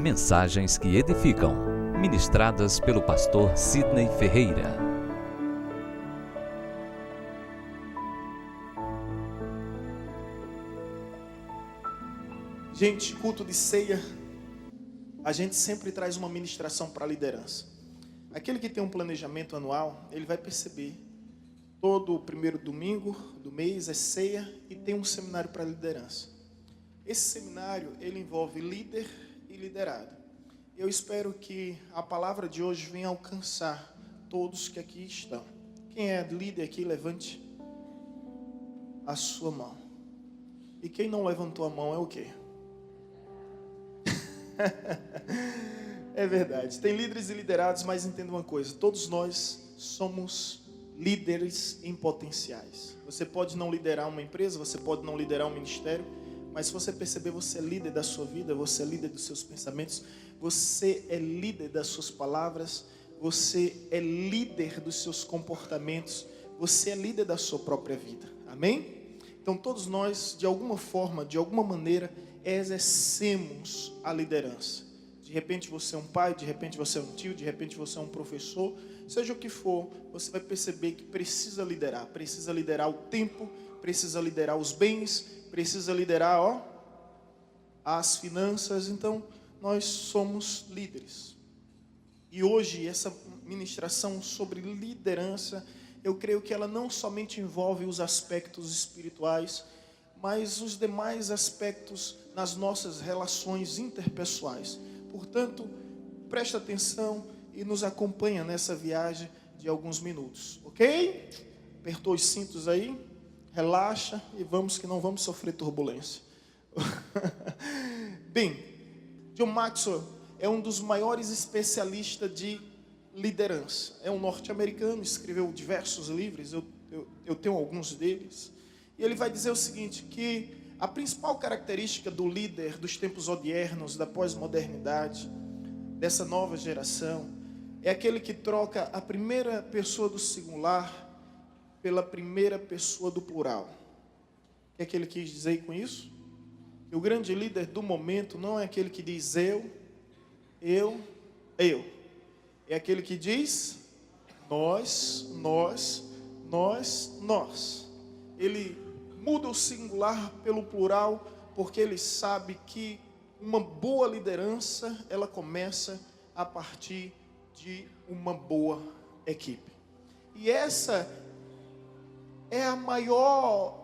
Mensagens que edificam, ministradas pelo pastor Sidney Ferreira. Gente, culto de ceia, a gente sempre traz uma ministração para a liderança. Aquele que tem um planejamento anual, ele vai perceber, todo o primeiro domingo do mês é ceia e tem um seminário para a liderança. Esse seminário, ele envolve líder e liderado. Eu espero que a palavra de hoje venha alcançar todos que aqui estão. Quem é líder aqui, levante a sua mão. E quem não levantou a mão é o quê? É verdade, tem líderes e liderados, mas entenda uma coisa, todos nós somos líderes em potenciais. Você pode não liderar uma empresa, você pode não liderar um ministério, mas se você perceber, você é líder da sua vida, você é líder dos seus pensamentos, você é líder das suas palavras, você é líder dos seus comportamentos, você é líder da sua própria vida, amém? Então todos nós, de alguma forma, de alguma maneira, exercemos a liderança. De repente você é um pai, de repente você é um tio, de repente você é um professor, seja o que for, você vai perceber que precisa liderar o tempo, precisa liderar os bens, precisa liderar as finanças. Então nós somos líderes. E hoje essa ministração sobre liderança, eu creio que ela não somente envolve os aspectos espirituais, mas os demais aspectos nas nossas relações interpessoais. Portanto, presta atenção e nos acompanha nessa viagem de alguns minutos, ok? Apertou os cintos aí, relaxa e vamos que não vamos sofrer turbulência. Bem, John Maxwell é um dos maiores especialistas de liderança. É um norte-americano, escreveu diversos livros, eu tenho alguns deles. E ele vai dizer o seguinte, que a principal característica do líder dos tempos odiernos, da pós-modernidade, dessa nova geração, é aquele que troca a primeira pessoa do singular pela primeira pessoa do plural. O que é que ele quis dizer com isso? Que o grande líder do momento não é aquele que diz eu. É aquele que diz nós. Ele muda o singular pelo plural, porque ele sabe que uma boa liderança, ela começa a partir de uma boa equipe. E essa é a maior,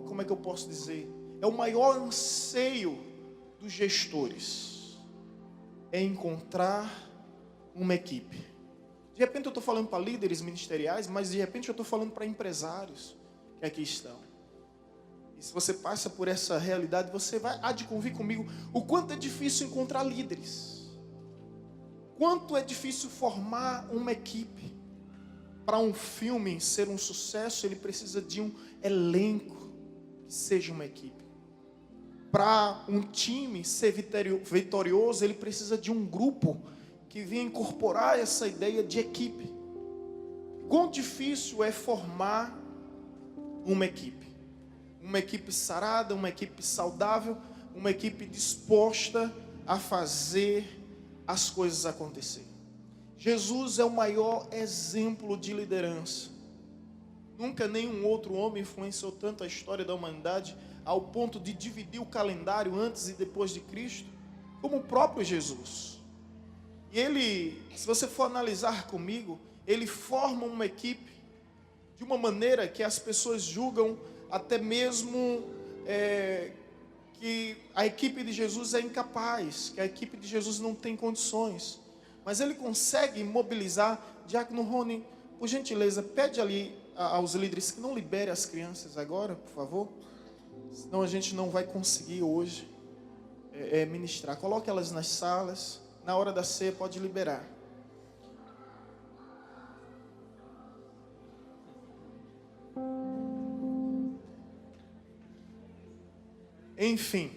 como é que eu posso dizer? É o maior anseio dos gestores, é encontrar uma equipe. De repente eu estou falando para líderes ministeriais, mas de repente eu estou falando para empresários que aqui estão. E se você passa por essa realidade, você há de convir comigo o quanto é difícil encontrar líderes. Quanto é difícil formar uma equipe. Para um filme ser um sucesso, ele precisa de um elenco que seja uma equipe. Para um time ser vitorioso, ele precisa de um grupo que venha incorporar essa ideia de equipe. Quão difícil é formar uma equipe sarada, uma equipe saudável, uma equipe disposta a fazer as coisas acontecerem. Jesus é o maior exemplo de liderança. Nunca nenhum outro homem influenciou tanto a história da humanidade ao ponto de dividir o calendário antes e depois de Cristo, como o próprio Jesus. E ele, se você for analisar comigo, ele forma uma equipe de uma maneira que as pessoas julgam até mesmo que a equipe de Jesus é incapaz, que a equipe de Jesus não tem condições. Mas ele consegue mobilizar. Diácono Rony, por gentileza, pede ali aos líderes que não liberem as crianças agora, por favor. Senão a gente não vai conseguir hoje ministrar. Coloque elas nas salas. Na hora da ceia pode liberar. Enfim,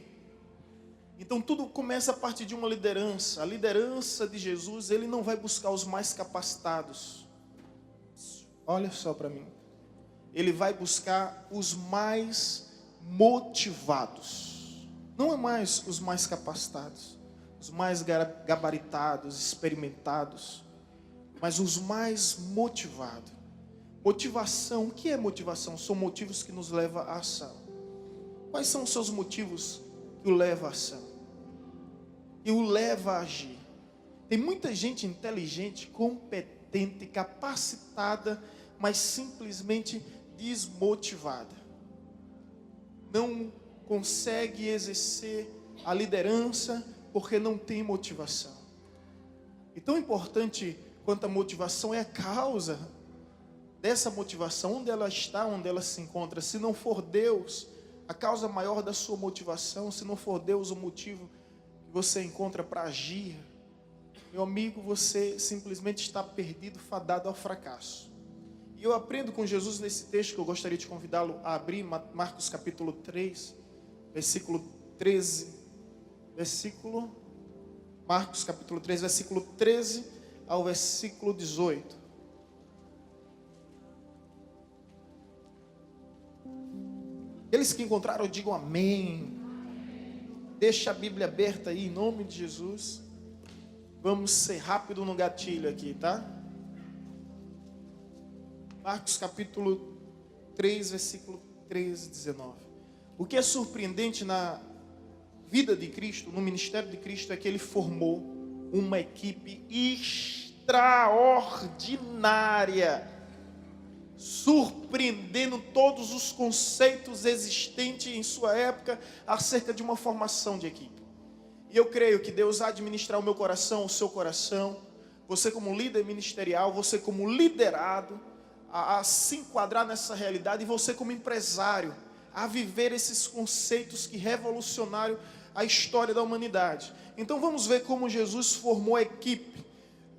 então tudo começa a partir de uma liderança. A liderança de Jesus, ele não vai buscar os mais capacitados. Olha só para mim. Ele vai buscar os mais motivados. Não é mais os mais capacitados, os mais gabaritados, experimentados, mas os mais motivados. Motivação, o que é motivação? São motivos que nos levam à ação. Quais são os seus motivos que o levam à ação? E o levam a agir? Tem muita gente inteligente, competente, capacitada, mas simplesmente desmotivada. Não consegue exercer a liderança porque não tem motivação. E tão importante quanto a motivação é a causa dessa motivação, onde ela está, onde ela se encontra. Se não for Deus a causa maior da sua motivação, se não for Deus o motivo que você encontra para agir, meu amigo, você simplesmente está perdido, fadado ao fracasso. E eu aprendo com Jesus nesse texto que eu gostaria de convidá-lo a abrir, Marcos capítulo 3, versículo 13, Marcos capítulo 3, versículo 13 ao versículo 18. Aqueles que encontraram, digam amém. Deixa a Bíblia aberta aí, em nome de Jesus. Vamos ser rápido no gatilho aqui, tá? Marcos capítulo 3, versículo 13 e 19. O que é surpreendente na vida de Cristo, no ministério de Cristo, é que Ele formou uma equipe extraordinária, surpreendendo todos os conceitos existentes em sua época acerca de uma formação de equipe. E eu creio que Deus há de ministrar o meu coração, o seu coração, você como líder ministerial, você como liderado, a se enquadrar nessa realidade, e você como empresário, a viver esses conceitos que revolucionaram a história da humanidade. Então vamos ver como Jesus formou a equipe.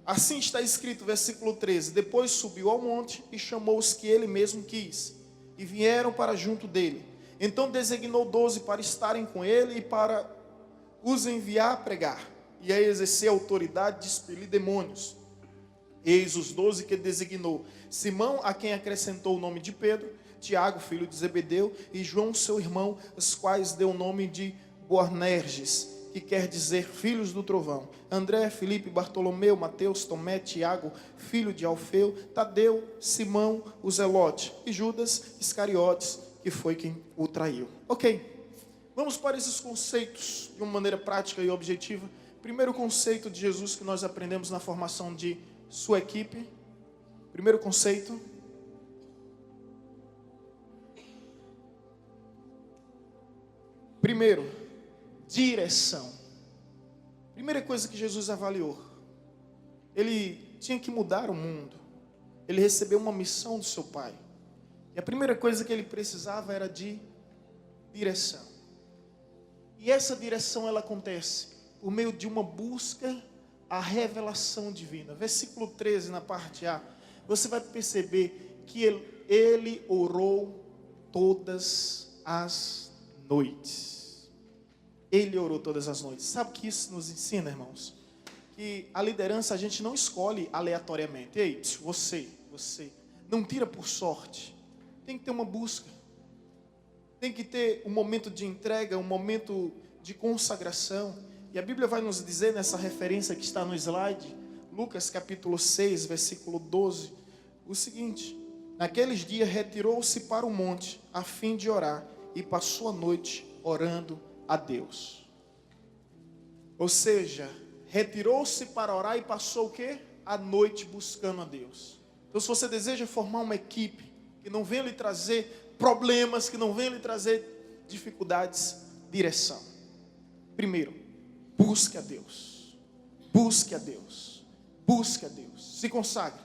Assim está escrito, versículo 13: depois subiu ao monte e chamou os que ele mesmo quis, e vieram para junto dele. Então designou 12 para estarem com ele e para os enviar a pregar e a exercer a autoridade de expelir demônios. Eis os 12 que designou: Simão, a quem acrescentou o nome de Pedro, Tiago, filho de Zebedeu, e João, seu irmão, os quais deu o nome de Boanerges, que quer dizer filhos do trovão, André, Filipe, Bartolomeu, Mateus, Tomé, Tiago, filho de Alfeu, Tadeu, Simão, o Zelote, e Judas Iscariotes, que foi quem o traiu. Ok, vamos para esses conceitos de uma maneira prática e objetiva. Primeiro conceito de Jesus que nós aprendemos na formação de sua equipe. Primeiro conceito: direção. Primeira coisa que Jesus avaliou, ele tinha que mudar o mundo. Ele recebeu uma missão do seu Pai, e a primeira coisa que ele precisava era de direção. E essa direção, ela acontece por meio de uma busca à revelação divina. Versículo 13, na parte A, você vai perceber que ele orou todas as noites. Ele orou todas as noites. Sabe o que isso nos ensina, irmãos? Que a liderança a gente não escolhe aleatoriamente. Ei, você, não tira por sorte. Tem que ter uma busca. Tem que ter um momento de entrega, um momento de consagração. E a Bíblia vai nos dizer nessa referência que está no slide, Lucas capítulo 6, versículo 12, o seguinte: naqueles dias retirou-se para o monte a fim de orar e passou a noite orando a Deus. Ou seja, retirou-se para orar e passou o quê? A noite buscando a Deus. Então, se você deseja formar uma equipe que não venha lhe trazer problemas, que não venha lhe trazer dificuldades, direção. Primeiro, busque a Deus. Busque a Deus. Busque a Deus. Se consagre,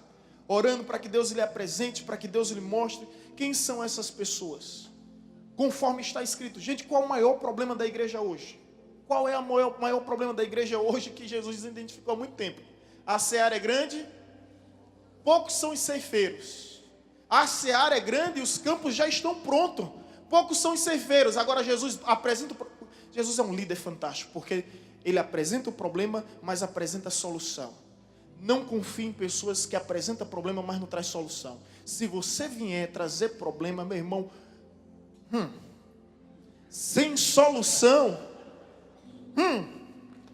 orando para que Deus lhe apresente, para que Deus lhe mostre quem são essas pessoas. Conforme está escrito. Gente, qual é o maior problema da igreja hoje? Qual é o maior problema da igreja hoje que Jesus identificou há muito tempo? A seara é grande, poucos são os ceifeiros. A seara é grande e os campos já estão prontos. Poucos são os ceifeiros. Agora Jesus é um líder fantástico, porque ele apresenta o problema, mas apresenta a solução. Não confie em pessoas que apresentam problema, mas não traz solução. Se você vier trazer problema, meu irmão, sem solução,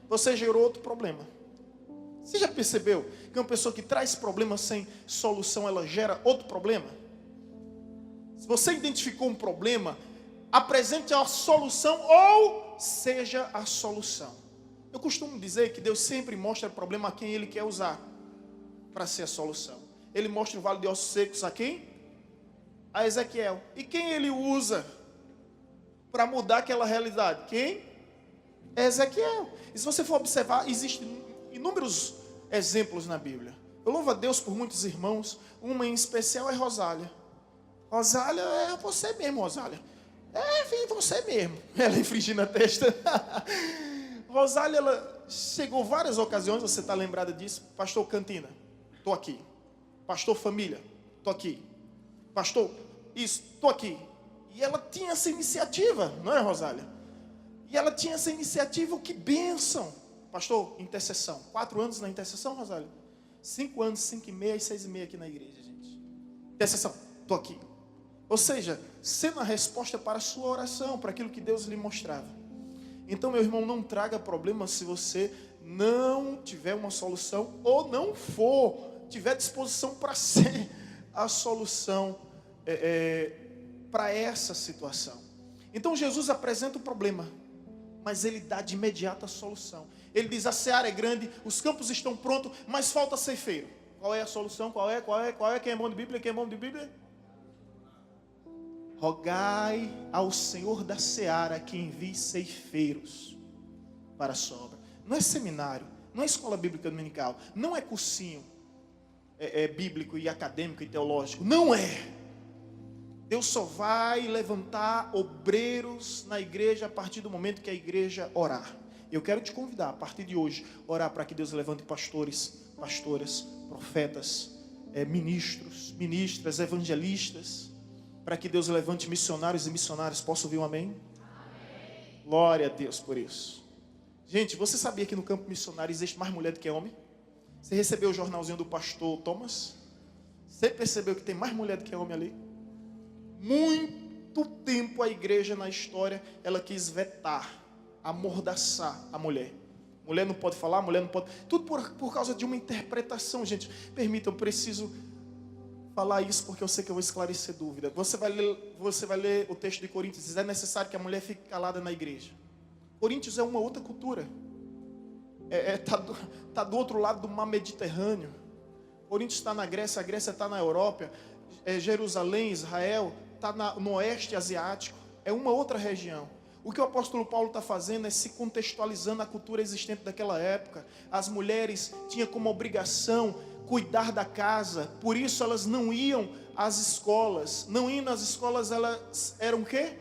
você gerou outro problema. Você já percebeu que uma pessoa que traz problema sem solução, ela gera outro problema? Se você identificou um problema, apresente a solução ou seja a solução. Eu costumo dizer que Deus sempre mostra o problema a quem Ele quer usar para ser a solução. Ele mostra o vale de ossos secos a quem? A Ezequiel. E quem Ele usa para mudar aquela realidade? Quem? É Ezequiel. E se você for observar, existem inúmeros exemplos na Bíblia. Eu louvo a Deus por muitos irmãos. Uma em especial é Rosália. Rosália é você mesmo, Rosália. É você mesmo. Ela infringindo a testa. Rosália, ela chegou várias ocasiões, você está lembrada disso? Pastor Cantina, estou aqui. Pastor Família, estou aqui. Pastor, isso, estou aqui. E ela tinha essa iniciativa, não é, Rosália? E ela tinha essa iniciativa, que bênção. Pastor, intercessão. 4 anos na intercessão, Rosália? 5 anos, 5 e meia e 6 e meia aqui na igreja, gente. Intercessão, estou aqui. Ou seja, sendo a resposta para a sua oração, para aquilo que Deus lhe mostrava. Então, meu irmão, não traga problema se você não tiver uma solução ou não tiver disposição para ser a solução para essa situação. Então, Jesus apresenta o problema, mas Ele dá de imediato a solução. Ele diz, a seara é grande, os campos estão prontos, mas falta ceifeiro. Qual é a solução? Qual é? Quem é bom de Bíblia? Quem é bom de Bíblia? Rogai ao Senhor da seara que envie ceifeiros para a sua obra. Não é seminário, não é escola bíblica dominical, não é cursinho bíblico e acadêmico e teológico. Não é. Deus só vai levantar obreiros na igreja a partir do momento que a igreja orar. Eu quero te convidar, a partir de hoje, orar para que Deus levante pastores, pastoras, profetas, ministros, ministras, evangelistas, para que Deus levante missionários e missionárias. Posso ouvir um amém? Amém? Glória a Deus por isso. Gente, você sabia que no campo missionário existe mais mulher do que homem? Você recebeu o jornalzinho do pastor Thomas? Você percebeu que tem mais mulher do que homem ali? Muito tempo a igreja na história, ela quis vetar, amordaçar a mulher. Mulher não pode falar, mulher não pode... Tudo por causa de uma interpretação, gente. Permitam, eu preciso falar isso porque eu sei que eu vou esclarecer dúvida. Você vai ler o texto de Coríntios. Diz, é necessário que a mulher fique calada na igreja. Coríntios é uma outra cultura. Tá do outro lado do mar Mediterrâneo. Coríntios está na Grécia, a Grécia está na Europa. Jerusalém, Israel, está no oeste asiático. É uma outra região. O que o apóstolo Paulo está fazendo é se contextualizando a cultura existente daquela época. As mulheres tinham como obrigação cuidar da casa, por isso elas não iam às escolas. Não indo às escolas, elas eram o quê?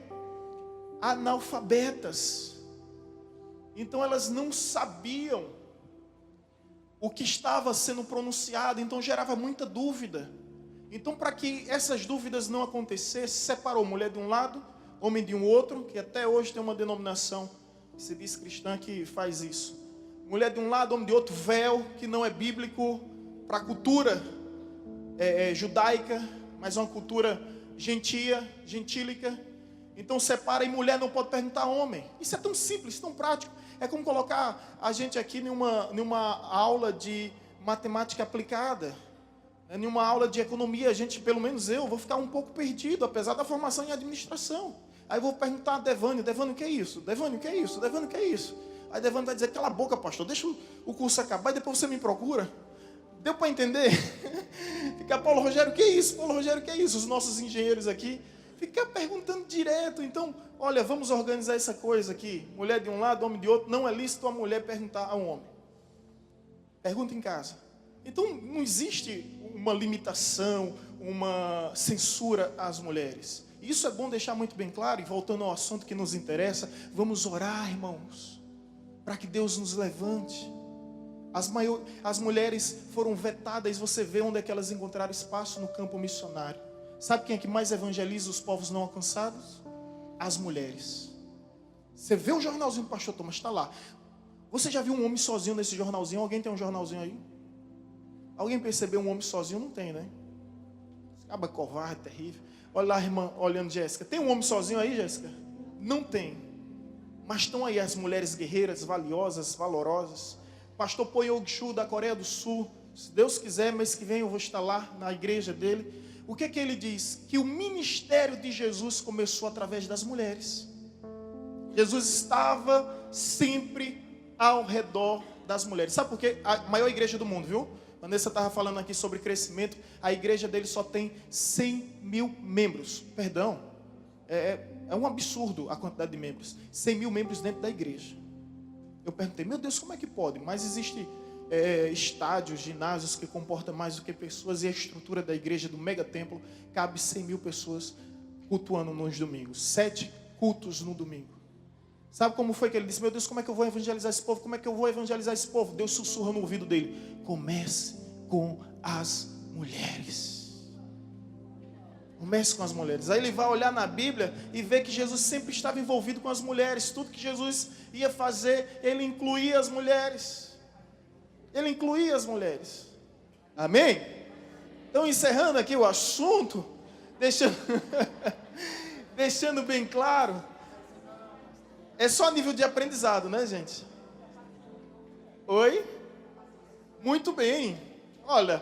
Analfabetas. Então elas não sabiam o que estava sendo pronunciado, então gerava muita dúvida. Então, para que essas dúvidas não acontecessem, separou mulher de um lado, homem de um outro, que até hoje tem uma denominação que se diz cristã que faz isso. Mulher de um lado, homem de outro, véu, que não é bíblico, para a cultura judaica, mas uma cultura gentílica. Então separa, e mulher não pode perguntar a homem. Isso é tão simples, tão prático. É como colocar a gente aqui numa aula de matemática aplicada, numa aula de economia. A gente, pelo menos eu, vou ficar um pouco perdido, apesar da formação em administração. Aí eu vou perguntar a Devânio, o que é isso? Devânio, o que é isso? Devânio, o que é isso? Aí Devânio vai dizer, cala a boca, pastor, deixa o curso acabar e depois você me procura. Deu para entender? Fica, Paulo Rogério, o que é isso? Paulo Rogério, o que é isso? Os nossos engenheiros aqui ficam perguntando direto. Então, olha, vamos organizar essa coisa aqui. Mulher de um lado, homem de outro. Não é lícito a mulher perguntar a um homem. Pergunta em casa. Então, não existe uma limitação, uma censura às mulheres. Isso é bom deixar muito bem claro. E voltando ao assunto que nos interessa, vamos orar, irmãos, para que Deus nos levante. As mulheres foram vetadas, você vê onde é que elas encontraram espaço no campo missionário. Sabe quem é que mais evangeliza os povos não alcançados? As mulheres. Você vê o jornalzinho do pastor Thomas, está lá. Você já viu um homem sozinho nesse jornalzinho? Alguém tem um jornalzinho aí? Alguém percebeu um homem sozinho? Não tem, né? Acaba covarde, terrível. Olha lá a irmã olhando Jéssica. Tem um homem sozinho aí, Jéssica? Não tem. Mas estão aí as mulheres guerreiras, valiosas, valorosas. Pastor Poyog-Chu da Coreia do Sul, se Deus quiser, mês que vem eu vou estar lá na igreja dele. O que ele diz? Que o ministério de Jesus começou através das mulheres. Jesus estava sempre ao redor das mulheres. Sabe por quê? A maior igreja do mundo, viu? Vanessa estava falando aqui sobre crescimento. A igreja dele só tem 100 mil membros. Perdão, é um absurdo a quantidade de membros. 100 mil membros dentro da igreja. Eu perguntei, meu Deus, como é que pode? Mas existe estádios, ginásios que comportam mais do que pessoas. E a estrutura da igreja, do mega templo, cabe 100 mil pessoas cultuando nos domingos. 7 cultos no domingo. Sabe como foi que ele disse? Meu Deus, como é que eu vou evangelizar esse povo? Como é que eu vou evangelizar esse povo? Deus sussurra no ouvido dele. Comece com as mulheres. Comece com as mulheres. Aí ele vai olhar na Bíblia e ver que Jesus sempre estava envolvido com as mulheres. Tudo que Jesus ia fazer, ele incluía as mulheres. Ele incluía as mulheres. Amém? Então, encerrando aqui o assunto, deixando bem claro. É só nível de aprendizado, né, gente? Oi? Muito bem. Olha,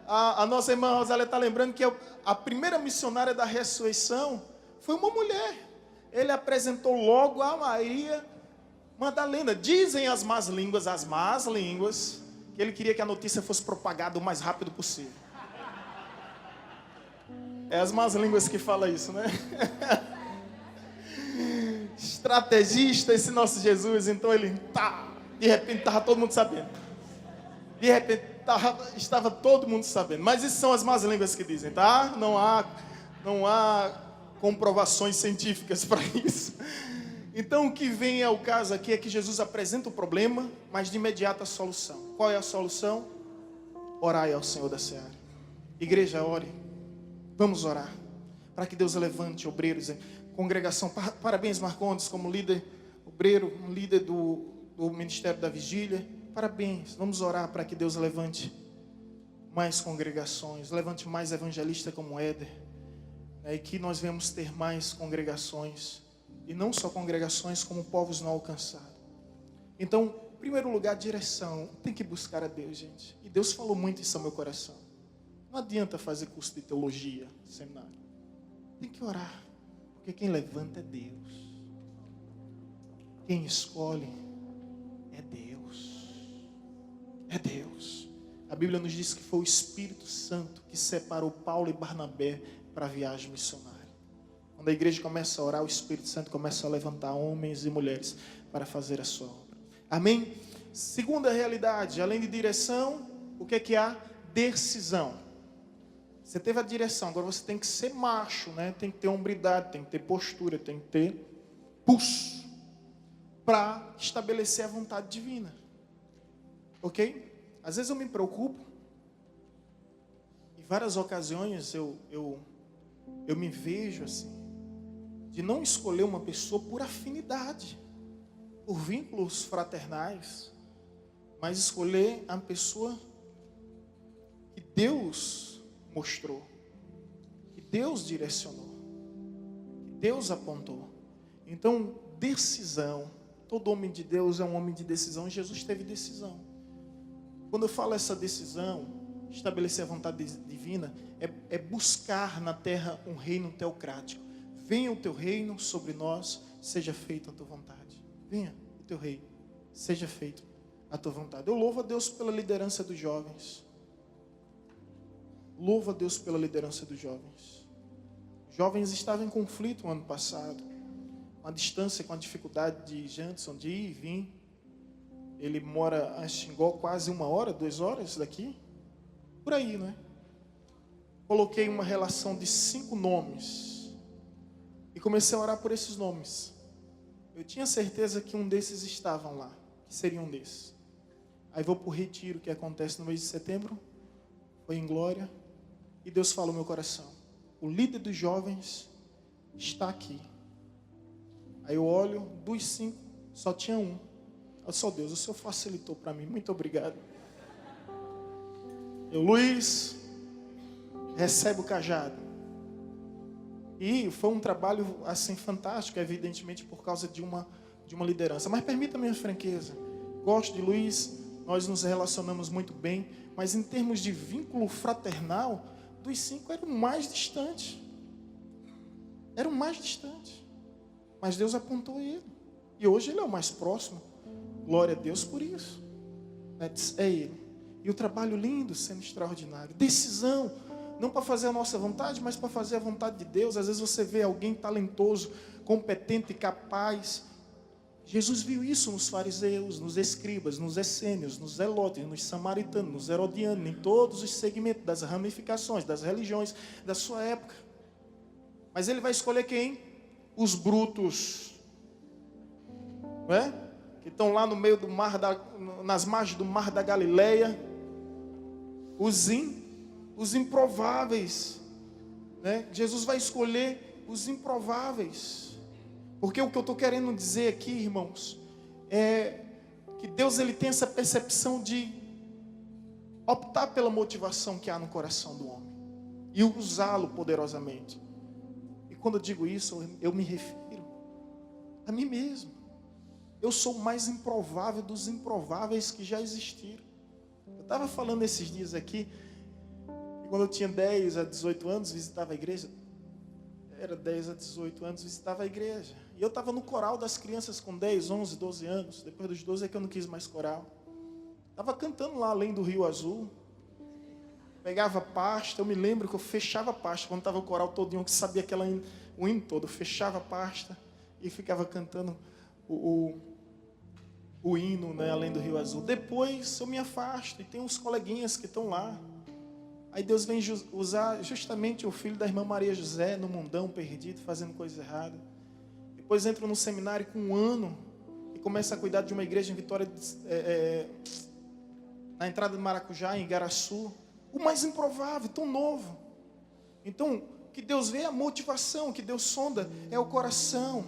a nossa irmã Rosália está lembrando que a primeira missionária da ressurreição foi uma mulher. Ele apresentou logo a Maria Madalena. Dizem as más línguas, que ele queria que a notícia fosse propagada o mais rápido possível. É as más línguas que falam isso, né? Estrategista esse nosso Jesus. Então ele de repente estava todo mundo sabendo. De repente estava todo mundo sabendo. Mas isso são as más línguas que dizem, tá? Não há comprovações científicas para isso. Então o que vem ao caso aqui é que Jesus apresenta o problema, mas de imediato a solução. Qual é a solução? Orai ao Senhor da Seara. Igreja, ore. Vamos orar para que Deus levante obreiros. Congregação, parabéns Marcondes, como líder obreiro, um líder do Ministério da Vigília. Parabéns, vamos orar para que Deus levante mais congregações, levante mais evangelistas como Éder, e que nós venhamos ter mais congregações, e não só congregações, como povos não alcançados. Então, em primeiro lugar, direção. Tem que buscar a Deus, gente. E Deus falou muito isso ao meu coração. Não adianta fazer curso de teologia, seminário. Tem que orar. Porque quem levanta é Deus. Quem escolhe é Deus. É Deus. A Bíblia nos diz que foi o Espírito Santo que separou Paulo e Barnabé para a viagem missionária. Quando a igreja começa a orar, o Espírito Santo começa a levantar homens e mulheres para fazer a sua obra. Amém? Segunda realidade, além de direção, o que é que há? Decisão. Você teve a direção, agora você tem que ser macho, né? Tem que ter hombridade, tem que ter postura, tem que ter pulso para estabelecer a vontade divina. Ok? Às vezes eu me preocupo. Em várias ocasiões eu me vejo assim, de não escolher uma pessoa por afinidade, por vínculos fraternais, mas escolher a pessoa que Deus mostrou, que Deus direcionou, que Deus apontou. Então, decisão. Todo homem de Deus é um homem de decisão, e Jesus teve decisão. Quando eu falo essa decisão, estabelecer a vontade divina, é buscar na terra um reino teocrático. Venha o teu reino sobre nós, seja feita a tua vontade. Venha o teu reino, seja feita a tua vontade. Eu louvo a Deus pela liderança dos jovens. Louvo a Deus pela liderança dos jovens. Os jovens estavam em conflito no ano passado, com a distância, com a dificuldade de Janderson de ir e vir. Ele mora em Xingó quase 1 hora, 2 horas daqui. Por aí, né? Coloquei uma relação de 5 nomes e comecei a orar por esses nomes. Eu tinha certeza que um desses estavam lá, que seria um desses. Aí vou para o retiro que acontece no mês de setembro. Foi em Glória. E Deus falou no meu coração: o líder dos jovens está aqui. Aí eu olho, dos 5, só tinha um. Eu só Deus, o Senhor facilitou para mim, muito obrigado. Luiz, recebe o cajado. E foi um trabalho assim fantástico, evidentemente por causa de de uma liderança. Mas permita-me a franqueza. Gosto de Luiz, nós nos relacionamos muito bem, mas em termos de vínculo fraternal, dos 5 era o mais distante. Era o mais distante. Mas Deus apontou ele. E hoje ele é o mais próximo. Glória a Deus por isso. É ele. E o trabalho lindo, sendo extraordinário. Decisão. Não para fazer a nossa vontade, mas para fazer a vontade de Deus. Às vezes você vê alguém talentoso, competente, capaz. Jesus viu isso nos fariseus, nos escribas, nos essênios, nos zelotes, nos samaritanos, nos herodianos, em todos os segmentos das ramificações, das religiões da sua época. Mas ele vai escolher quem? Os brutos. Não é? Que estão lá no meio do mar, nas margens do mar da Galileia. Os improváveis. Né? Jesus vai escolher os improváveis. Porque o que eu estou querendo dizer aqui, irmãos, é que Deus ele tem essa percepção de optar pela motivação que há no coração do homem e usá-lo poderosamente. E quando eu digo isso, eu me refiro a mim mesmo. Eu sou o mais improvável dos improváveis que já existiram. Eu estava falando esses dias aqui, que quando eu tinha 10 a 18 anos, visitava a igreja. Era 10 a 18 anos, visitava a igreja. E eu estava no coral das crianças com 10, 11, 12 anos. Depois dos 12 é que eu não quis mais coral. Estava cantando lá além do Rio Azul. Pegava pasta. Eu me lembro que eu fechava a pasta. Quando estava o coral todinho, que sabia o hino todo. Eu fechava a pasta e ficava cantando o hino, né, além do Rio Azul. Depois eu me afasto e tem uns coleguinhas que estão lá. Aí Deus vem usar justamente o filho da irmã Maria José no mundão perdido, fazendo coisa errada. Depois entra no seminário com 1 ano e começa a cuidar de uma igreja em Vitória, na entrada de Maracujá, em Igaraçu. O mais improvável, tão novo. Então, o que Deus vê é a motivação, o que Deus sonda é o coração.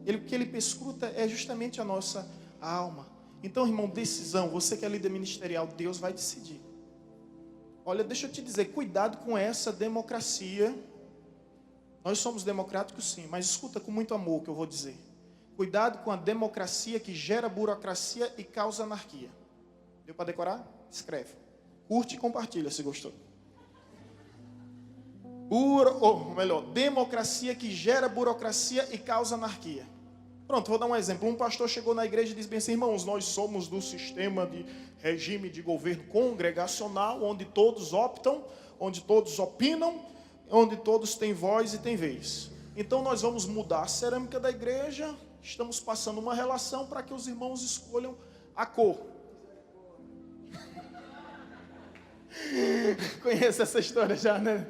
O que Ele perscruta é justamente a nossa alma. Então, irmão, decisão. Você que é líder ministerial, Deus vai decidir. Olha, deixa eu te dizer, cuidado com essa democracia. Nós somos democráticos sim, mas escuta com muito amor o que eu vou dizer. Cuidado com a democracia que gera burocracia e causa anarquia. Deu para decorar? Escreve. Curte e compartilha se gostou. Democracia que gera burocracia e causa anarquia. Pronto, vou dar um exemplo. Um pastor chegou na igreja e disse bem assim: irmãos, nós somos do sistema de regime de governo congregacional, onde todos optam, onde todos opinam, onde todos têm voz e têm vez. Então nós vamos mudar a cerâmica da igreja, estamos passando uma relação para que os irmãos escolham a cor. Conhece essa história já, né?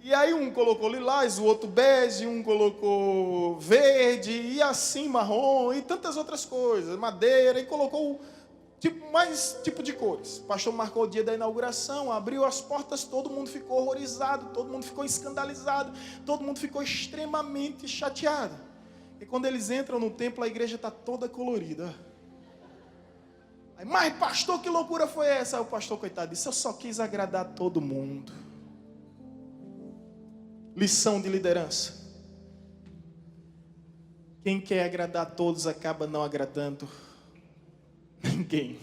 E aí um colocou lilás, o outro bege, um colocou verde, e assim marrom, e tantas outras coisas, madeira, e colocou mais tipo de cores. O pastor marcou o dia da inauguração, abriu as portas, todo mundo ficou horrorizado, todo mundo ficou escandalizado, todo mundo ficou extremamente chateado. E quando eles entram no templo, a igreja está toda colorida. Aí, mas pastor, que loucura foi essa? Aí o pastor, coitado, disse: eu só quis agradar todo mundo. Lição de liderança. Quem quer agradar a todos acaba não agradando ninguém.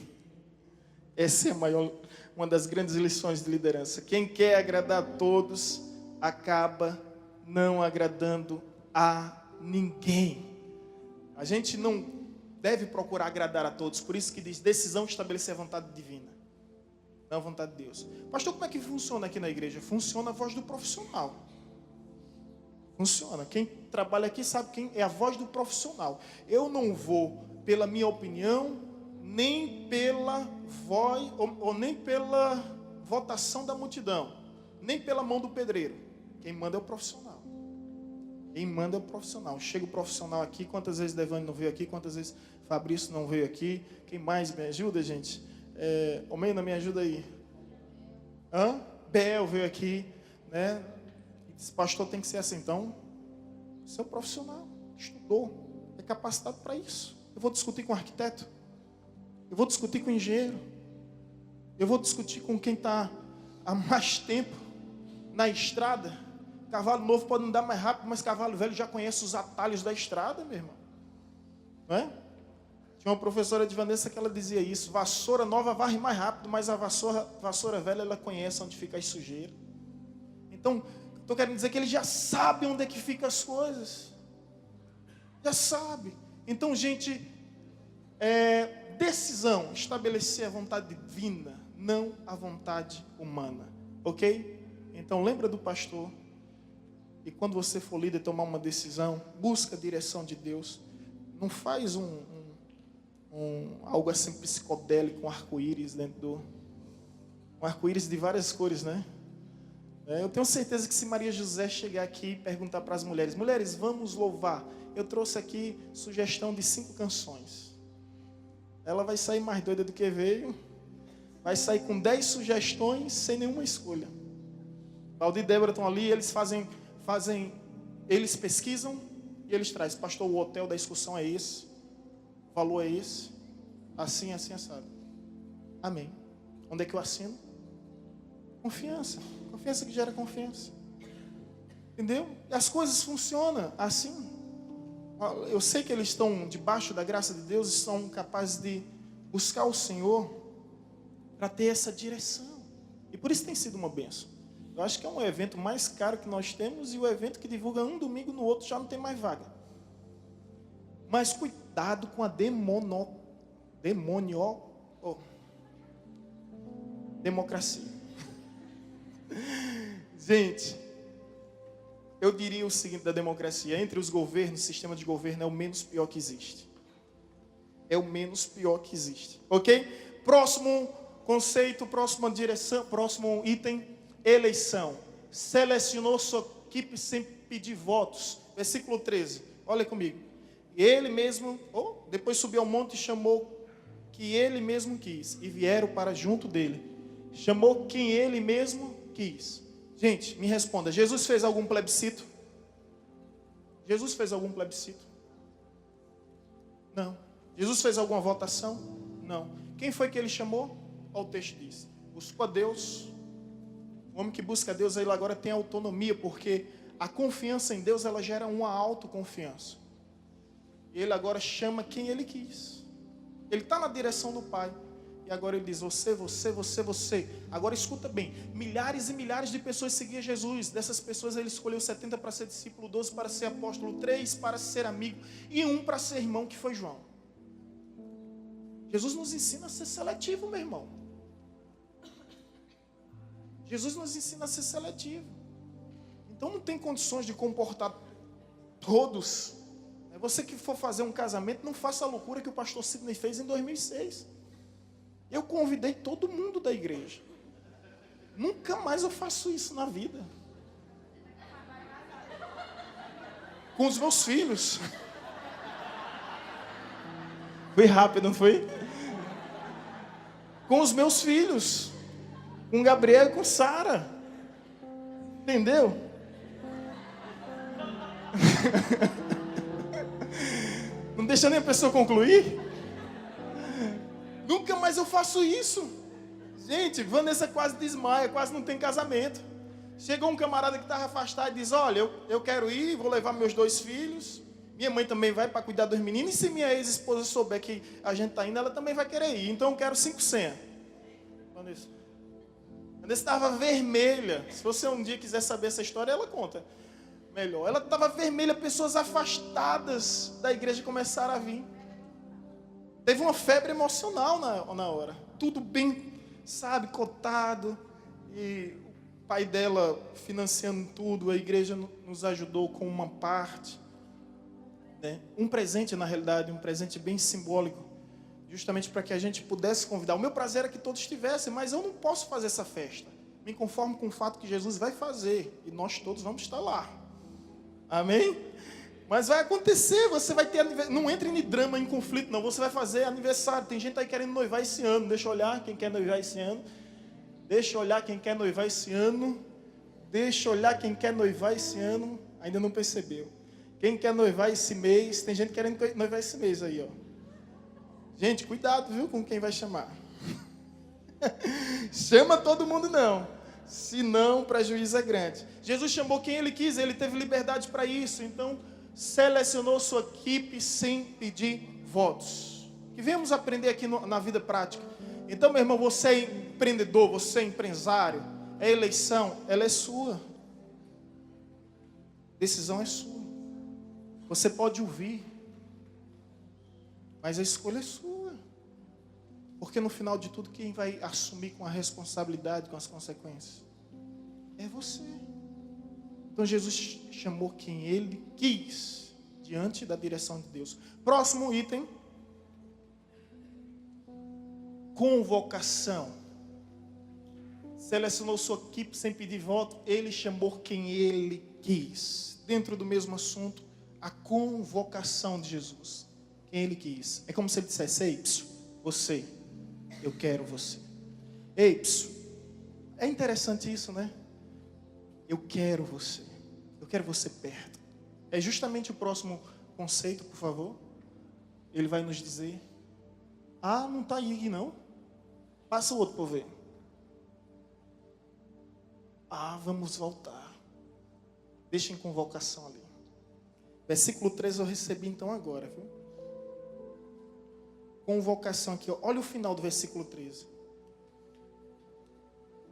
Essa é uma das grandes lições de liderança. Quem quer agradar a todos acaba não agradando a ninguém. A gente não deve procurar agradar a todos. Por isso que diz decisão de estabelecer a vontade divina. Não a vontade de Deus. Pastor, como é que funciona aqui na igreja? Funciona a voz do profissional. Funciona. Quem trabalha aqui sabe quem é a voz do profissional. Eu não vou pela minha opinião, nem pela voz, ou nem pela votação da multidão, nem pela mão do pedreiro. Quem manda é o profissional. Quem manda é o profissional. Chega o profissional aqui. Quantas vezes Devane não veio aqui? Quantas vezes Fabrício não veio aqui? Quem mais me ajuda, gente? Omena, me ajuda aí. Bel veio aqui, né? Esse pastor tem que ser assim. Então, você é um profissional, estudou, é capacitado para isso. Eu vou discutir com o arquiteto, eu vou discutir com o engenheiro, eu vou discutir com quem está há mais tempo na estrada. Cavalo novo pode andar mais rápido, mas cavalo velho já conhece os atalhos da estrada, meu irmão. não é? Tinha uma professora de Vanessa que ela dizia isso: vassoura nova varre mais rápido, mas a vassoura velha ela conhece onde fica as sujeiras. Então, estou querendo dizer que ele já sabe onde é que ficam as coisas. Já sabe. Então, gente, decisão, estabelecer a vontade divina, não a vontade humana. Ok? Então, lembra do pastor. E quando você for líder tomar uma decisão, busca a direção de Deus. Não faz algo assim psicodélico, um arco-íris dentro do... Um arco-íris de várias cores, né? Eu tenho certeza que se Maria José chegar aqui e perguntar para as mulheres: mulheres, vamos louvar. Eu trouxe aqui sugestão de 5 canções. Ela vai sair mais doida do que veio. Vai sair com 10 sugestões sem nenhuma escolha. Valdir e Débora estão ali, eles eles pesquisam e eles trazem: pastor, o hotel da excursão é esse, o valor é esse, assim, assim, assado. Amém. Onde é que eu assino? Confiança. Confiança que gera confiança. Entendeu? E as coisas funcionam assim. Eu sei que eles estão debaixo da graça de Deus, estão capazes de buscar o Senhor para ter essa direção. E por isso tem sido uma bênção. Eu acho que é um evento mais caro que nós temos, e o evento que divulga um domingo, no outro já não tem mais vaga. Mas cuidado com a democracia. Gente, eu diria o seguinte da democracia: entre os governos, o sistema de governo é o menos pior que existe. É o menos pior que existe. Ok? Próximo conceito, próxima direção, próximo item: eleição. Selecionou sua equipe sem pedir votos. Versículo 13. Olha comigo. Ele mesmo, depois subiu ao monte e chamou que ele mesmo quis, e vieram para junto dele. Chamou quem ele mesmo quis. Gente, me responda: Jesus fez algum plebiscito? Jesus fez algum plebiscito? Não. Jesus fez alguma votação? Não. Quem foi que ele chamou? Olha o texto diz: buscou a Deus. O homem que busca a Deus, ele agora tem autonomia, porque a confiança em Deus, ela gera uma autoconfiança. E ele agora chama quem ele quis. Ele está na direção do Pai. E agora ele diz: você. Agora escuta bem: milhares e milhares de pessoas seguiam Jesus. Dessas pessoas ele escolheu 70 para ser discípulo, 12 para ser apóstolo, 3 para ser amigo e 1 para ser irmão, que foi João. Jesus nos ensina a ser seletivo, meu irmão. Jesus nos ensina a ser seletivo. Então não tem condições de comportar todos. Você que for fazer um casamento, não faça a loucura que o pastor Sidney fez em 2006. Eu convidei todo mundo da igreja. Nunca mais eu faço isso na vida. Com os meus filhos. Foi rápido, não foi? Com os meus filhos. Com Gabriel e com Sara. Entendeu? Não deixa nem a pessoa concluir. Nunca mais eu faço isso. Gente, Vanessa quase desmaia, quase não tem casamento. Chegou um camarada que estava afastado e diz: olha, eu quero ir, vou levar meus 2 filhos. Minha mãe também vai para cuidar dos meninos. E se minha ex-esposa souber que a gente está indo, ela também vai querer ir. Então eu quero 5 senhas. Vanessa estava vermelha. Se você um dia quiser saber essa história, ela conta melhor. Ela estava vermelha, pessoas afastadas da igreja começaram a vir. Teve uma febre emocional na hora. Tudo bem, sabe, cotado. E o pai dela financiando tudo. A igreja nos ajudou com uma parte. Né? Um presente, na realidade, um presente bem simbólico. Justamente para que a gente pudesse convidar. O meu prazer era que todos estivessem, mas eu não posso fazer essa festa. Me conformo com o fato que Jesus vai fazer. E nós todos vamos estar lá. Amém? Mas vai acontecer, você vai ter aniversário. Não entre em drama, em conflito, não. Você vai fazer aniversário. Tem gente aí querendo noivar esse ano. Deixa eu olhar quem quer noivar esse ano. Deixa eu olhar quem quer noivar esse ano. Deixa eu olhar quem quer noivar esse ano. Ainda não percebeu. Quem quer noivar esse mês. Tem gente querendo noivar esse mês aí, ó. Gente, cuidado, viu, com quem vai chamar. Chama todo mundo não. Senão o prejuízo é grande. Jesus chamou quem ele quis, ele teve liberdade para isso. Então, selecionou sua equipe sem pedir votos. Que venhamos aprender aqui na vida prática. Então, meu irmão, você é empreendedor, você é empresário, a eleição, ela é sua. A decisão é sua. Você pode ouvir, mas a escolha é sua. Porque no final de tudo, quem vai assumir com a responsabilidade, com as consequências? É você. Então Jesus chamou quem ele quis, diante da direção de Deus. Próximo item. Convocação. Selecionou sua equipe sem pedir voto, ele chamou quem ele quis. Dentro do mesmo assunto, a convocação de Jesus. Quem ele quis. É como se ele dissesse: ei, você, eu quero você. Ei, é interessante isso, né? Eu quero você. Eu quero você perto. É justamente o próximo conceito, por favor. Ele vai nos dizer: ah, não está aí não? Passa o outro por ver. Ah, vamos voltar. Deixa em convocação ali. Versículo 13 eu recebi então agora, viu? Convocação aqui, ó. Olha o final do versículo 13.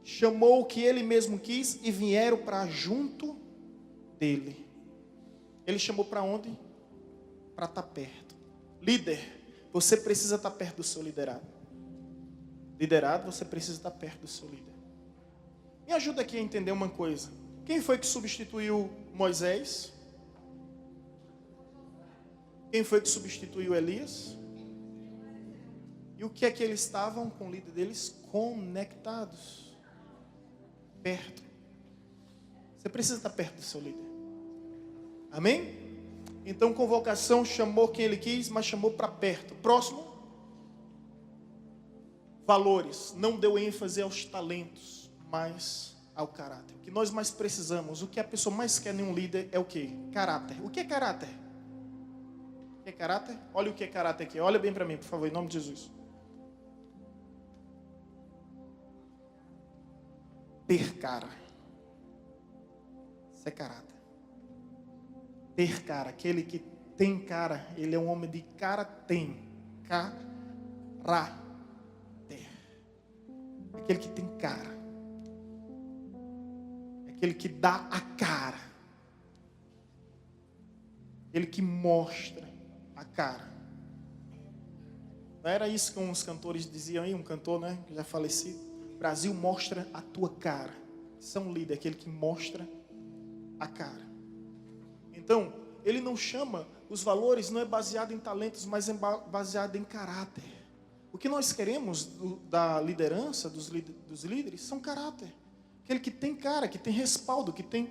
Chamou o que ele mesmo quis e vieram para junto dele. Ele chamou para onde? Para estar perto. Líder, você precisa estar perto do seu liderado. Liderado, você precisa estar perto do seu líder. Me ajuda aqui a entender uma coisa. Quem foi que substituiu Moisés? Quem foi que substituiu Elias? E o que é que eles estavam com o líder deles? Conectados. Perto. Você precisa estar perto do seu líder. Amém? Então, convocação, chamou quem ele quis, mas chamou para perto. Próximo. Valores. Não deu ênfase aos talentos, mas ao caráter. O que nós mais precisamos, o que a pessoa mais quer em um líder é o quê? Caráter. O que é caráter? O que é caráter? Olha o que é caráter aqui. Olha bem para mim, por favor, em nome de Jesus. Ter cara. Isso é caráter. Ter cara. Aquele que tem cara, ele é um homem de cara tem. Caráter. Aquele que tem cara. Aquele que dá a cara. Aquele que mostra a cara. Não era isso que uns cantores diziam aí, um cantor, né, que já falecido. Brasil, mostra a tua cara. São líder, aquele que mostra a cara. Então, ele não chama, os valores não é baseado em talentos, mas é baseado em caráter. O que nós queremos da liderança, dos líderes, são caráter. Aquele que tem cara, que tem respaldo, que tem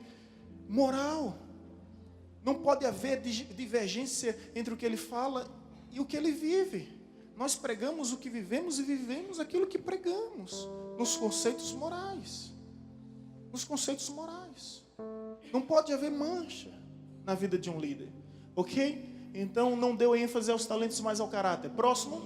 moral. Não pode haver divergência entre o que ele fala e o que ele vive. Nós pregamos o que vivemos e vivemos aquilo que pregamos. Nos conceitos morais. Nos conceitos morais. Não pode haver mancha na vida de um líder. Ok? Então não deu ênfase aos talentos, mas ao caráter. Próximo.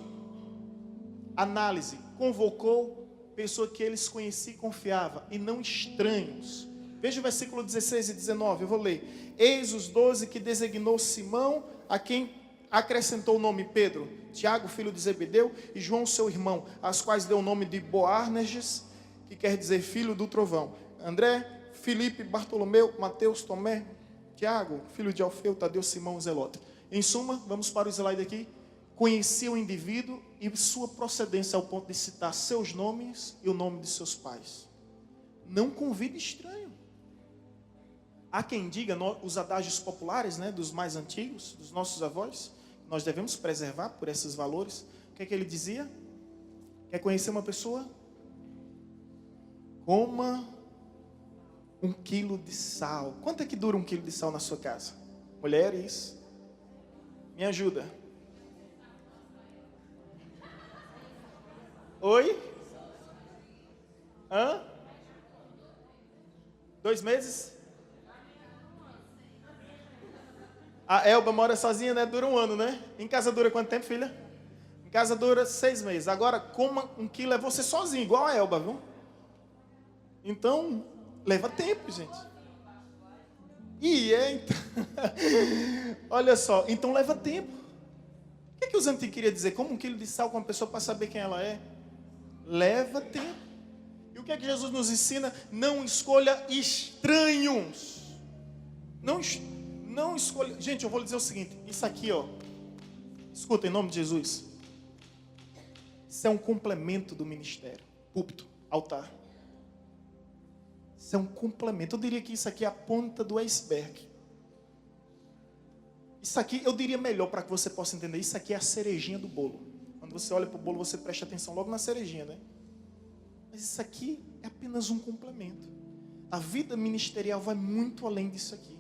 Análise. Convocou pessoa que eles conheciam e confiava, e não estranhos. Veja o versículo 16 e 19, eu vou ler. Eis os 12 que designou Simão, a quem acrescentou o nome Pedro, Tiago, filho de Zebedeu, e João, seu irmão, as quais deu o nome de Boanerges, que quer dizer filho do trovão. André, Filipe, Bartolomeu, Mateus, Tomé, Tiago, filho de Alfeu, Tadeu, Simão, Zelote. Em suma, vamos para o slide aqui. Conhecia o indivíduo e sua procedência ao ponto de citar seus nomes e o nome de seus pais. Não convide estranho. Há quem diga, os adágios populares, né, dos mais antigos, dos nossos avós, nós devemos preservar por esses valores. O que é que ele dizia? Quer conhecer uma pessoa? Coma 1 quilo de sal. Quanto é que dura 1 quilo de sal na sua casa? Mulheres, me ajuda. Oi? Hã? 2 meses? A Elba mora sozinha, né? Dura 1 ano, né? Em casa dura quanto tempo, filha? Em casa dura 6 meses. Agora, coma 1 quilo é você sozinho, igual a Elba, viu? Então, leva tempo, gente. Então... Olha só, então leva tempo. O que os antigos queriam dizer? Como um quilo de sal com uma pessoa para saber quem ela é? Leva tempo. E o que é que Jesus nos ensina? Não escolha estranhos. Não escolha. Gente, eu vou lhe dizer o seguinte: isso aqui, ó. Escuta, em nome de Jesus. Isso é um complemento do ministério. Púlpito, altar. Isso é um complemento. Eu diria que isso aqui é a ponta do iceberg. Isso aqui, eu diria melhor para que você possa entender. Isso aqui é a cerejinha do bolo. Quando você olha para o bolo, você presta atenção logo na cerejinha, né? Mas isso aqui é apenas um complemento. A vida ministerial vai muito além disso aqui.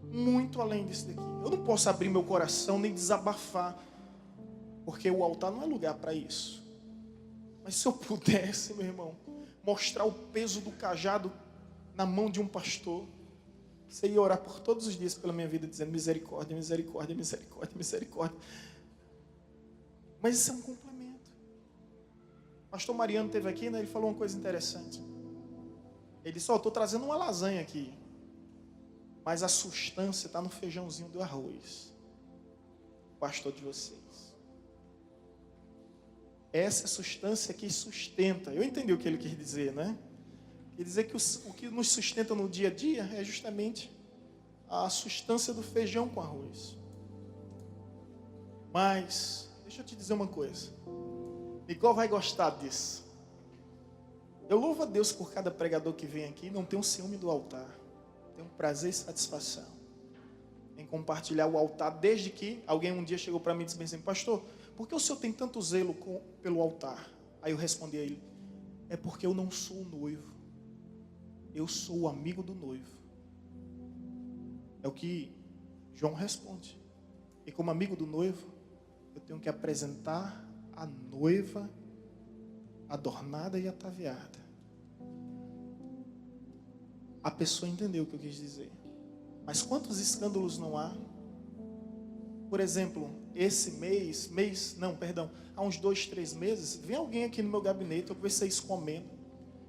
Muito além disso daqui. Eu não posso abrir meu coração nem desabafar, porque o altar não é lugar para isso. Mas se eu pudesse, meu irmão, mostrar o peso do cajado na mão de um pastor, você ia orar por todos os dias pela minha vida, dizendo misericórdia, misericórdia, misericórdia, misericórdia. Mas isso é um complemento. O pastor Mariano esteve aqui, né? Ele falou uma coisa interessante. Ele disse: estou trazendo uma lasanha aqui, mas a substância está no feijãozinho do arroz. Pastor de vocês. Essa substância que sustenta. Eu entendi o que ele quis dizer, né? Quer dizer que o que nos sustenta no dia a dia é justamente a substância do feijão com arroz. Mas, deixa eu te dizer uma coisa. Nicole vai gostar disso. Eu louvo a Deus por cada pregador que vem aqui. Não tenho ciúme do altar. Tenho prazer e satisfação em compartilhar o altar. Desde que alguém um dia chegou para mim e disse bem assim: pastor, por que o senhor tem tanto zelo pelo altar? Aí eu respondi a ele: é porque eu não sou o noivo. Eu sou o amigo do noivo. É o que João responde. E como amigo do noivo, eu tenho que apresentar a noiva adornada e ataviada. A pessoa entendeu o que eu quis dizer. Mas quantos escândalos não há? Por exemplo, há uns 2, 3 meses, vem alguém aqui no meu gabinete, eu vi vocês comendo.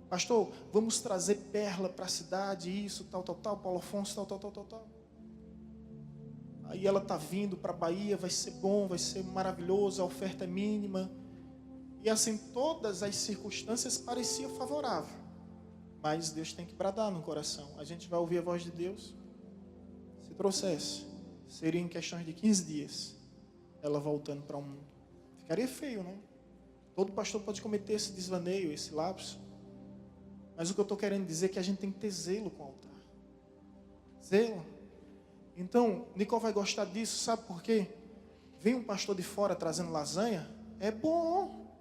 Pastor, vamos trazer perla para a cidade, isso, tal, Paulo Afonso, tal. Aí ela está vindo para a Bahia, vai ser bom, vai ser maravilhoso, a oferta é mínima. E assim, todas as circunstâncias pareciam favoráveis. Mas Deus tem que bradar no coração. A gente vai ouvir a voz de Deus. Se trouxesse, seria em questões de 15 dias, ela voltando para o mundo. Ficaria feio, né? Todo pastor pode cometer esse desvaneio, esse lapso. Mas o que eu estou querendo dizer é que a gente tem que ter zelo com o altar. Zelo. Então, Nicole vai gostar disso, sabe por quê? Vem um pastor de fora trazendo lasanha, é bom,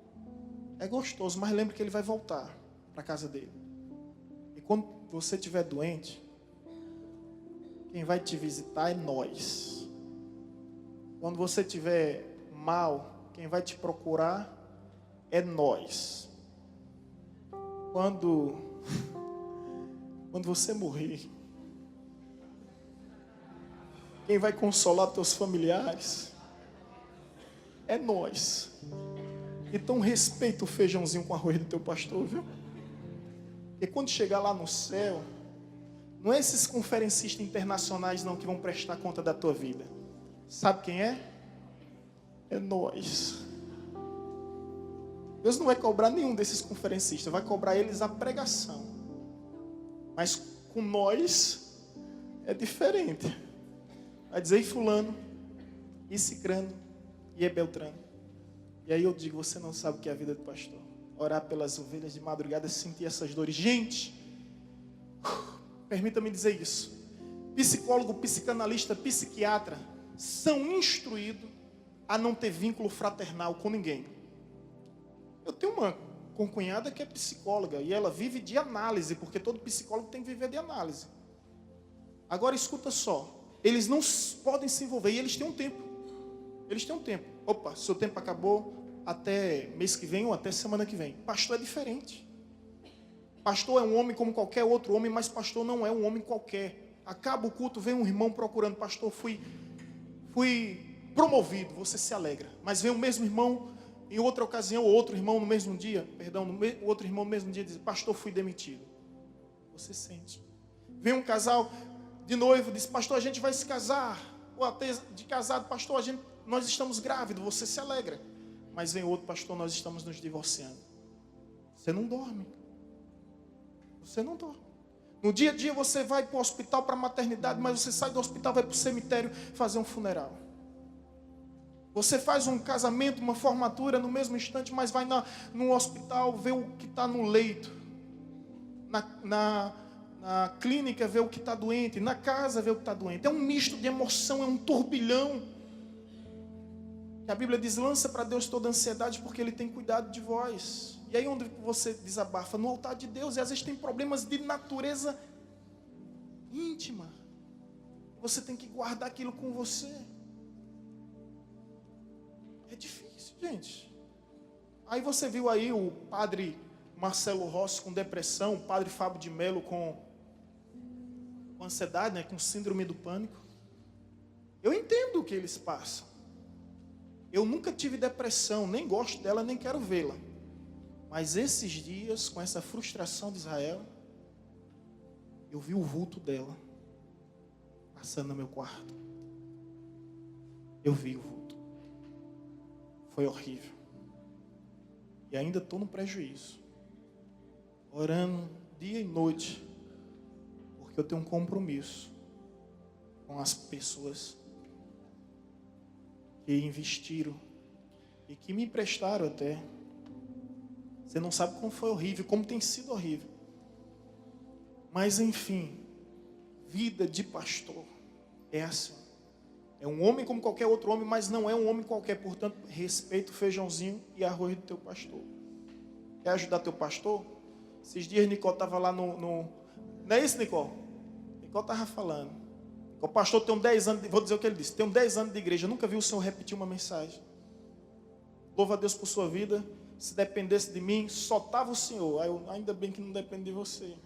é gostoso, mas lembre que ele vai voltar para a casa dele. E quando você estiver doente, quem vai te visitar é nós. Quando você estiver mal, quem vai te procurar é nós. Quando você morrer, quem vai consolar teus familiares é nós. Então respeita o feijãozinho com arroz do teu pastor, viu? Porque quando chegar lá no céu, não é esses conferencistas internacionais não que vão prestar conta da tua vida. Sabe quem é? É nós. Deus não vai cobrar nenhum desses conferencistas, vai cobrar eles a pregação. Mas com nós é diferente. Vai dizer: e fulano, e cicrano, e beltrano. E aí eu digo: você não sabe o que é a vida do pastor. Orar pelas ovelhas de madrugada, sentir essas dores. Gente, permita-me dizer isso. Psicólogo, psicanalista, psiquiatra são instruídos a não ter vínculo fraternal com ninguém. Eu tenho uma concunhada que é psicóloga e ela vive de análise, porque todo psicólogo tem que viver de análise. Agora escuta só, eles não podem se envolver e eles têm um tempo. Opa, seu tempo acabou até mês que vem ou até semana que vem. Pastor é diferente. Pastor é um homem como qualquer outro homem, mas pastor não é um homem qualquer. Acaba o culto, vem um irmão procurando: pastor, fui promovido, você se alegra. Mas vem o mesmo irmão em outra ocasião, outro irmão no mesmo dia, outro irmão no mesmo dia diz: pastor, fui demitido. Você sente. Vem um casal de noivo, diz: pastor, a gente vai se casar. Ou até de casado: pastor, a gente nós estamos grávidos, você se alegra. Mas vem outro, pastor, nós estamos nos divorciando. Você não dorme. Você não dorme. No dia a dia você vai para o hospital, para a maternidade, mas você sai do hospital, vai para o cemitério fazer um funeral. Você faz um casamento, uma formatura no mesmo instante, mas vai no hospital ver o que está no leito. Na clínica ver o que está doente. Na casa ver o que está doente. É um misto de emoção, é um turbilhão. A Bíblia diz, lança para Deus toda a ansiedade, porque Ele tem cuidado de vós. E aí onde você desabafa? No altar de Deus. E às vezes tem problemas de natureza íntima. Você tem que guardar aquilo com você. É difícil, gente. Aí você viu aí o padre Marcelo Rossi com depressão, o padre Fábio de Mello com ansiedade, né, com síndrome do pânico. Eu entendo o que eles passam. Eu nunca tive depressão, nem gosto dela, nem quero vê-la. Mas esses dias, com essa frustração de Israel, eu vi o vulto dela passando no meu quarto. Eu vi o vulto. Foi horrível. E ainda estou no prejuízo. Orando dia e noite. Porque eu tenho um compromisso com as pessoas que investiram e que me emprestaram até. Você não sabe como foi horrível, como tem sido horrível. Mas enfim, vida de pastor é assim. É um homem como qualquer outro homem, mas não é um homem qualquer. Portanto, respeita o feijãozinho e arroz do teu pastor. Quer ajudar teu pastor? Esses dias Nicole estava lá no... Não é isso, Nicole? Nicole estava falando. O pastor tem 10 anos, vou dizer o que ele disse. Tem 10 anos de igreja, eu nunca vi o Senhor repetir uma mensagem. Louva a Deus por sua vida. Se dependesse de mim, só estava o Senhor. Aí eu, ainda bem que não depende de você.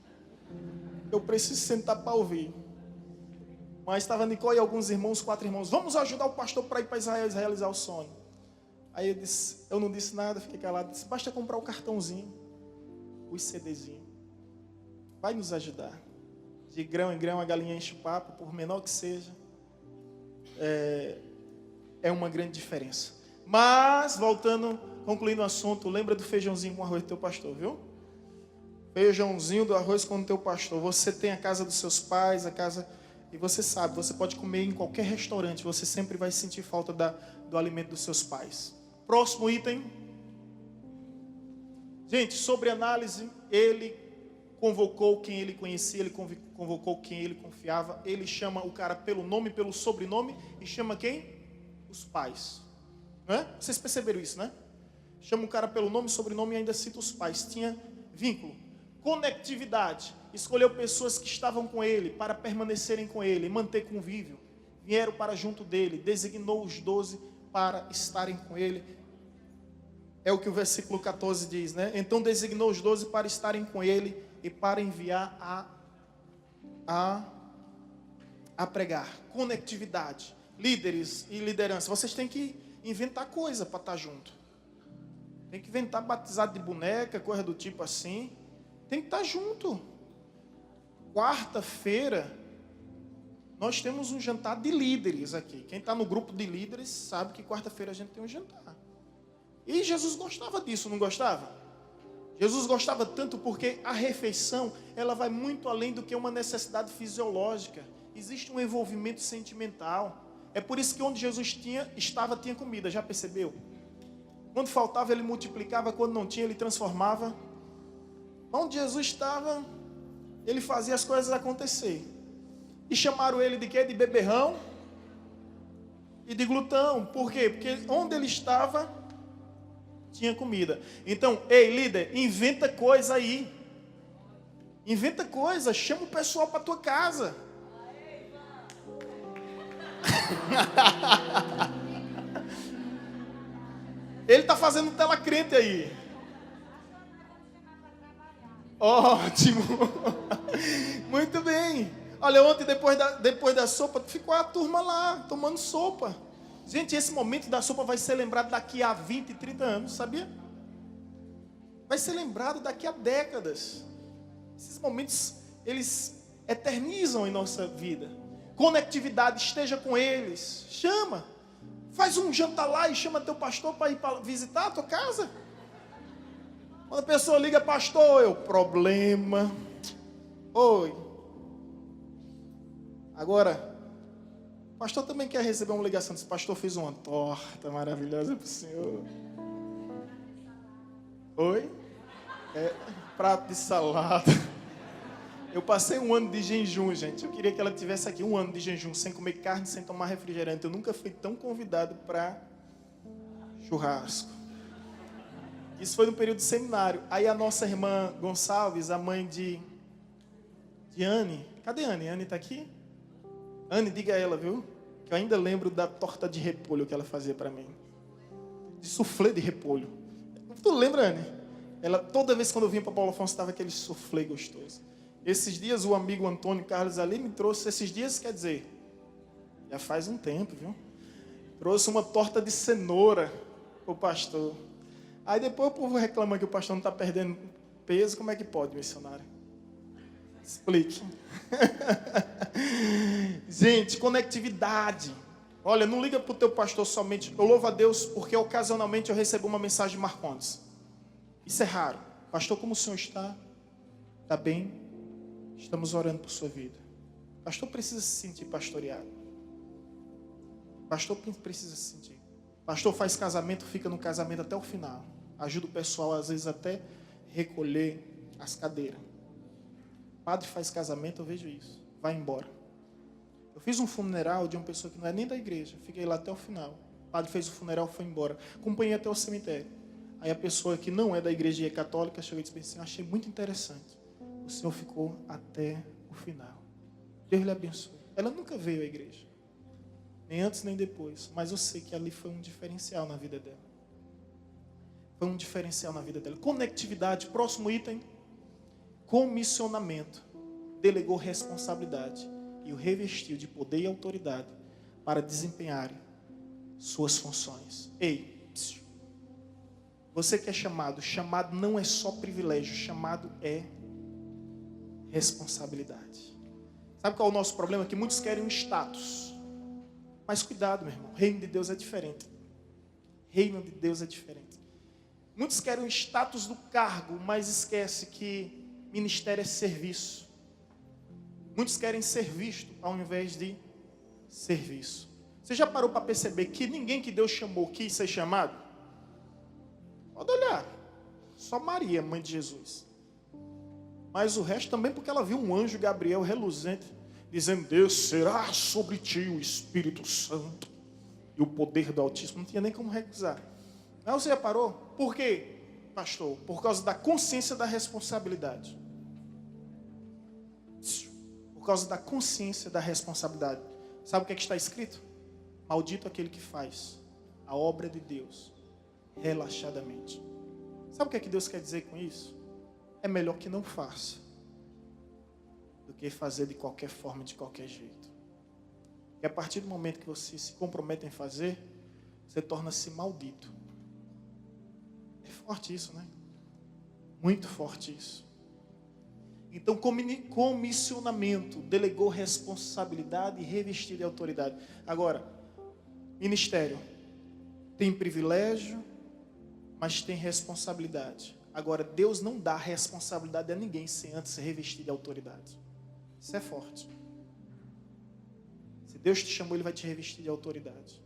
Eu preciso sentar para ouvir. Mas estava Nicole e alguns irmãos, 4 irmãos. Vamos ajudar o pastor para ir para Israel realizar o sonho. Aí eu não disse nada, fiquei calado. Disse, basta comprar o cartãozinho, os CDzinhos. Vai nos ajudar. De grão em grão a galinha enche o papo, por menor que seja. É uma grande diferença. Mas, voltando, concluindo o assunto, lembra do feijãozinho com arroz do teu pastor, viu? Feijãozinho do arroz com o teu pastor. Você tem a casa dos seus pais, a casa... E você sabe, você pode comer em qualquer restaurante, você sempre vai sentir falta do alimento dos seus pais. Próximo item. Gente, sobre análise, ele convocou quem ele conhecia, ele convocou quem ele confiava. Ele chama o cara pelo nome, pelo sobrenome, e chama quem? Os pais. Não é? Vocês perceberam isso, né? Chama o cara pelo nome, sobrenome e ainda cita os pais. Tinha vínculo. Conectividade. Escolheu pessoas que estavam com ele para permanecerem com ele, manter convívio. Vieram para junto dele, designou os 12 para estarem com ele. É o que o versículo 14 diz, né? Então designou os 12 para estarem com ele e para enviar a pregar. Conectividade. Líderes e liderança. Vocês têm que inventar coisa para estar junto. Tem que inventar batizado de boneca, coisa do tipo assim. Tem que estar junto. Quarta-feira, nós temos um jantar de líderes aqui. Quem está no grupo de líderes sabe que quarta-feira a gente tem um jantar. E Jesus gostava disso, não gostava? Jesus gostava tanto porque a refeição, ela vai muito além do que uma necessidade fisiológica. Existe um envolvimento sentimental. É por isso que onde Jesus estava, tinha comida, já percebeu? Quando faltava, ele multiplicava, quando não tinha, ele transformava. Onde Jesus estava, ele fazia as coisas acontecer. E chamaram ele de quê? De beberrão e de glutão. Por quê? Porque onde ele estava, tinha comida. Então, ei, líder, inventa coisa aí. Inventa coisa, chama o pessoal para tua casa. Ele está fazendo tela crente aí. Ótimo. Muito bem. Olha, ontem depois da sopa, ficou a turma lá, tomando sopa. Gente, esse momento da sopa vai ser lembrado daqui a 20, 30 anos, sabia? Vai ser lembrado daqui a décadas. Esses momentos, eles eternizam em nossa vida. Conectividade, esteja com eles. Chama. Faz um jantar lá e chama teu pastor para ir para visitar a tua casa. Quando a pessoa liga, pastor, problema. Oi. Agora, o pastor também quer receber uma ligação. Esse pastor fez uma torta maravilhosa para o senhor. Oi? Prato de salada. Eu passei um ano de jejum, gente. Eu queria que ela tivesse aqui um ano de jejum, sem comer carne, sem tomar refrigerante. Eu nunca fui tão convidado para churrasco. Isso foi no período de seminário. Aí a nossa irmã Gonçalves, a mãe de Anne. Cadê Anne? Anne está aqui? Anne, diga a ela, viu? Que eu ainda lembro da torta de repolho que ela fazia para mim. De soufflé de repolho. Tu lembra, Anne? Ela, toda vez quando eu vinha para Paulo Afonso, estava aquele soufflé gostoso. Esses dias o amigo Antônio Carlos ali me trouxe, esses dias quer dizer, já faz um tempo, viu? Trouxe uma torta de cenoura para o pastor. Aí depois o povo reclama que o pastor não está perdendo peso. Como é que pode, missionário? Explique. Gente, conectividade. Olha, não liga para o teu pastor somente. Eu louvo a Deus porque ocasionalmente eu recebo uma mensagem de Marcondes. Isso é raro. Pastor, como o senhor está? Está bem? Estamos orando por sua vida. Pastor precisa se sentir pastoreado. Pastor precisa se sentir. Pastor faz casamento, fica no casamento até o final. Ajuda o pessoal, às vezes, até recolher as cadeiras. Padre faz casamento, eu vejo isso. Vai embora. Eu fiz um funeral de uma pessoa que não é nem da igreja. Fiquei lá até o final. O padre fez o funeral, foi embora. Acompanhei até o cemitério. Aí a pessoa que não é da igreja e é católica chegou e disse assim, eu achei muito interessante. O senhor ficou até o final. Deus lhe abençoe. Ela nunca veio à igreja. Nem antes, nem depois. Mas eu sei que ali foi um diferencial na vida dela. Foi um diferencial na vida dela. Conectividade. Próximo item. Comissionamento. Delegou responsabilidade. E o revestiu de poder e autoridade para desempenharem suas funções. Ei, você que é chamado. Chamado não é só privilégio. Chamado é responsabilidade. Sabe qual é o nosso problema? Que muitos querem um status. Mas cuidado, meu irmão. O reino de Deus é diferente. O reino de Deus é diferente. Muitos querem o status do cargo, mas esquece que ministério é serviço. Muitos querem ser visto ao invés de serviço. Você já parou para perceber que ninguém que Deus chamou quis ser chamado? Pode olhar. Só Maria, mãe de Jesus. Mas o resto também porque ela viu um anjo Gabriel reluzente, dizendo, descerá sobre ti o Espírito Santo e o poder do Altíssimo. Não tinha nem como recusar. Mas você já parou? Por quê, pastor? Por causa da consciência da responsabilidade. Por causa da consciência da responsabilidade. Sabe o que está escrito? Maldito aquele que faz a obra de Deus relaxadamente. Sabe o que Deus quer dizer com isso? É melhor que não faça do que fazer de qualquer forma, de qualquer jeito. E a partir do momento que você se compromete em fazer, você torna-se maldito. É forte isso, né? Muito forte isso. Então, comissionamento, delegou responsabilidade e revestir de autoridade. Agora, ministério tem privilégio, mas tem responsabilidade. Agora, Deus não dá responsabilidade a ninguém sem antes se revestir de autoridade. Isso é forte. Se Deus te chamou, Ele vai te revestir de autoridade.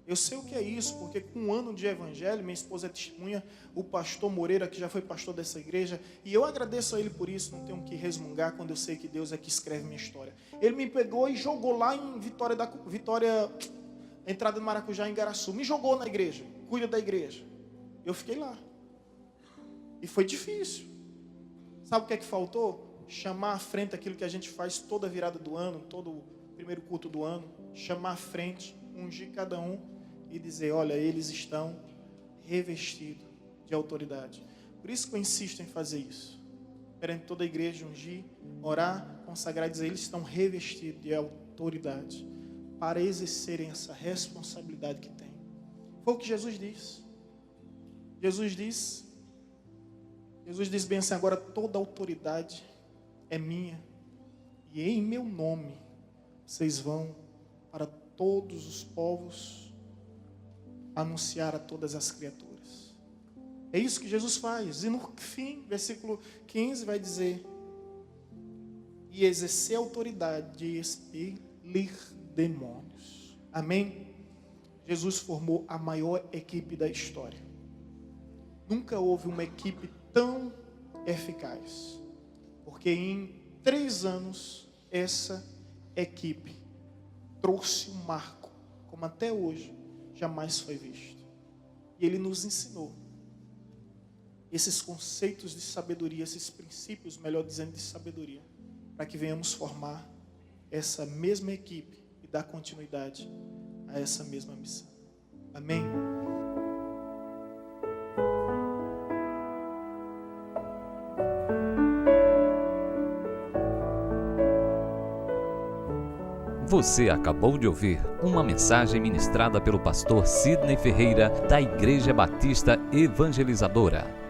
Eu sei o que é isso, porque com um ano de evangelho, minha esposa é testemunha, o pastor Moreira, que já foi pastor dessa igreja, e eu agradeço a ele por isso, não tenho que resmungar quando eu sei que Deus é que escreve minha história. Ele me pegou e jogou lá em Vitória, entrada do Maracujá, em Igaraçu, me jogou na igreja, cuida da igreja. Eu fiquei lá. E foi difícil. Sabe o que é que faltou? Chamar à frente aquilo que a gente faz toda virada do ano, todo o primeiro culto do ano, chamar à frente, ungir cada um e dizer, olha, eles estão revestidos de autoridade. Por isso que eu insisto em fazer isso. Perante toda a igreja, ungir, orar, consagrar e dizer, eles estão revestidos de autoridade para exercerem essa responsabilidade que têm. Foi o que Jesus disse. Jesus diz bem assim, agora toda autoridade é minha e em meu nome vocês vão para todos os povos anunciar a todas as criaturas. É isso que Jesus faz. E no fim, versículo 15 vai dizer: e exercer a autoridade de expelir demônios. Amém? Jesus formou a maior equipe da história. Nunca houve uma equipe tão eficaz. Porque em 3 anos, essa equipe trouxe um marco, como até hoje jamais foi visto. E ele nos ensinou esses conceitos de sabedoria, esses princípios, melhor dizendo, de sabedoria, para que venhamos formar essa mesma equipe e dar continuidade a essa mesma missão. Amém? Você acabou de ouvir uma mensagem ministrada pelo pastor Sidney Ferreira, da Igreja Batista Evangelizadora.